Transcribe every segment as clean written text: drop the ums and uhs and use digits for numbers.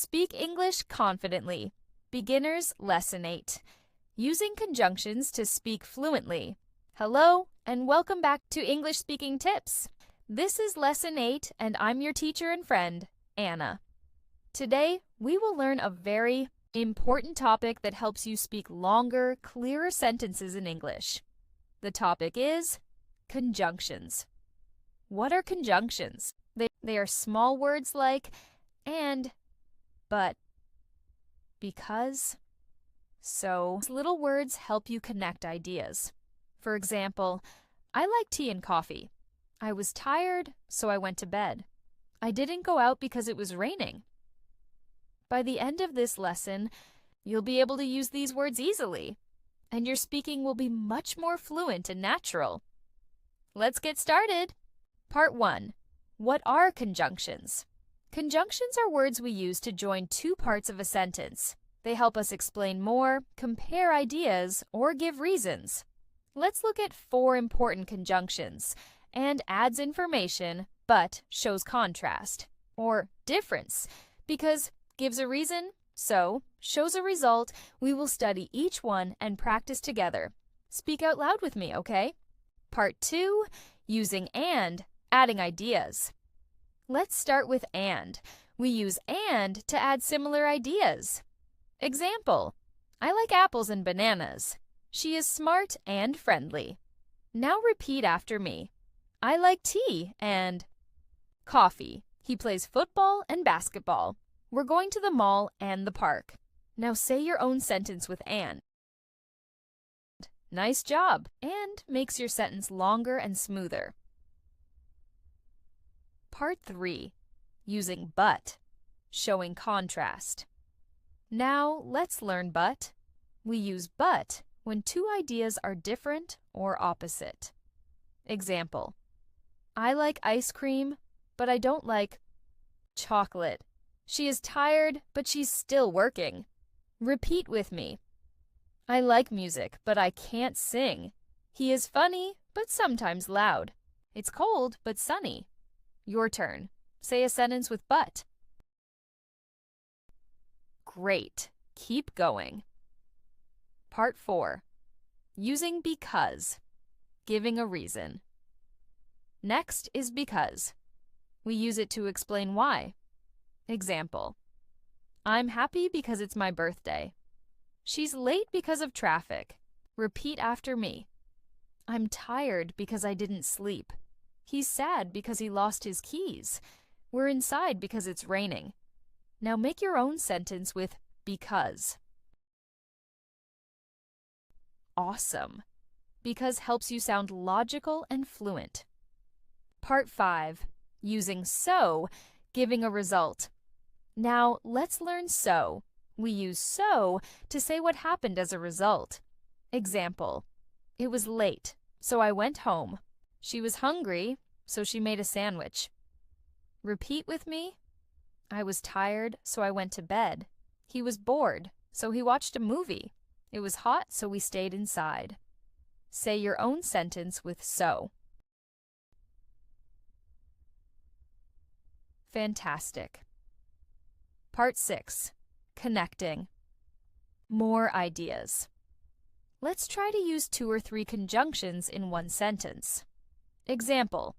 Speak English confidently. Beginners Lesson 8. Using conjunctions to speak fluently. Hello, and welcome back to English Speaking Tips. This is Lesson 8, and I'm your teacher and friend, Anna. Today, we will learn a very important topic that helps you speak longer, clearer sentences in English. The topic is conjunctions. What are conjunctions? They are small words like and, but, because, so. These little words help you connect ideas. For example, I like tea and coffee. I was tired, so I went to bed. I didn't go out because it was raining. By the end of this lesson, you'll be able to use these words easily, and your speaking will be much more fluent and natural. Let's get started. Part 1. What are conjunctions? Conjunctions are words we use to join two parts of a sentence. They help us explain more, compare ideas, or give reasons. Let's look at 4 important conjunctions. And adds information, but shows contrast, or difference, because gives a reason, so shows a result. We will study each one and practice together. Speak out loud with me, okay? Part 2, using and, adding ideas. Let's start with and. We use and to add similar ideas. Example, I like apples and bananas. She is smart and friendly. Now repeat after me. I like tea and coffee. He plays football and basketball. We're going to the mall and the park. Now say your own sentence with and. Nice job. And makes your sentence longer and smoother. Part 3. Using but, showing contrast. Now let's learn but. We use but when two ideas are different or opposite. Example, I like ice cream, but I don't like chocolate. She is tired, but she's still working. Repeat with me. I like music, but I can't sing. He is funny, but sometimes loud. It's cold, but sunny. Your turn. Say a sentence with but. Great. Keep going. Part 4. Using because. Giving a reason. Next is because. We use it to explain why. Example, I'm happy because it's my birthday. She's late because of traffic. Repeat after me. I'm tired because I didn't sleep. He's sad because he lost his keys. We're inside because it's raining. Now make your own sentence with because. Awesome. Because helps you sound logical and fluent. Part 5. Using so, giving a result. Now let's learn so. We use so to say what happened as a result. Example, it was late, so I went home. She was hungry, so she made a sandwich. Repeat with me. I was tired, so I went to bed. He was bored, so he watched a movie. It was hot, so we stayed inside. Say your own sentence with so. Fantastic. Part 6. Connecting. More ideas. Let's try to use 2 or 3 conjunctions in one sentence. Example,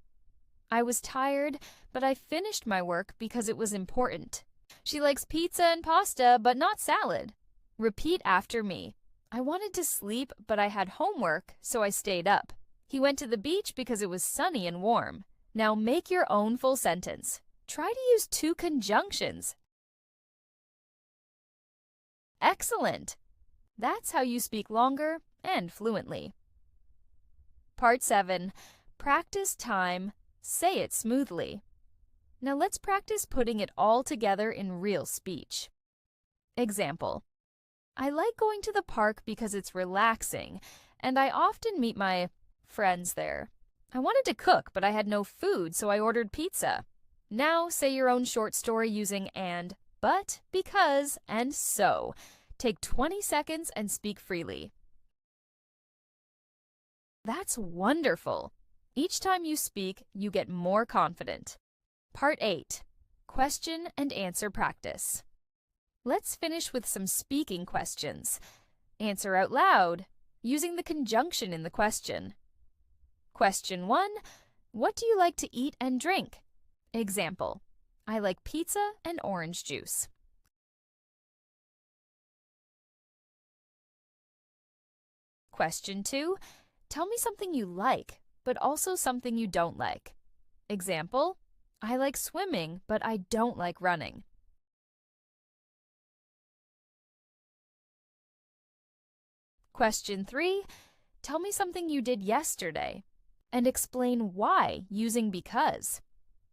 I was tired, but I finished my work because it was important. She likes pizza and pasta, but not salad. Repeat after me. I wanted to sleep, but I had homework, so I stayed up. He went to the beach because it was sunny and warm. Now make your own full sentence. Try to use 2 conjunctions. Excellent! That's how you speak longer and fluently. Part 7. Practice time. Say it smoothly. Now let's practice putting it all together in real speech. Example, I like going to the park because it's relaxing, and I often meet my friends there. I wanted to cook, but I had no food, so I ordered pizza. Now say your own short story using and, but, because, and so. Take 20 seconds and speak freely. That's wonderful. Each time you speak, you get more confident. Part 8. Question and answer practice. Let's finish with some speaking questions. Answer out loud, using the conjunction in the question. Question 1. What do you like to eat and drink? Example, I like pizza and orange juice. Question 2. Tell me something you like, but also something you don't like. Example, I like swimming, but I don't like running. Question 3. Tell me something you did yesterday and explain why using because.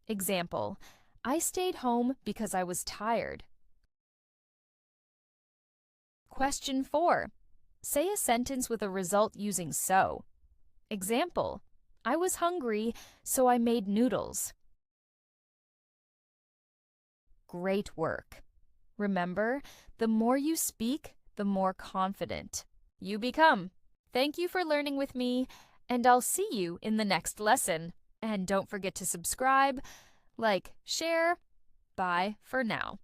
Example, I stayed home because I was tired. Question 4. Say a sentence with a result using so. Example, I was hungry, so I made noodles. Great work. Remember, the more you speak, the more confident you become. Thank you for learning with me, and I'll see you in the next lesson. And don't forget to subscribe, like, share. Bye for now.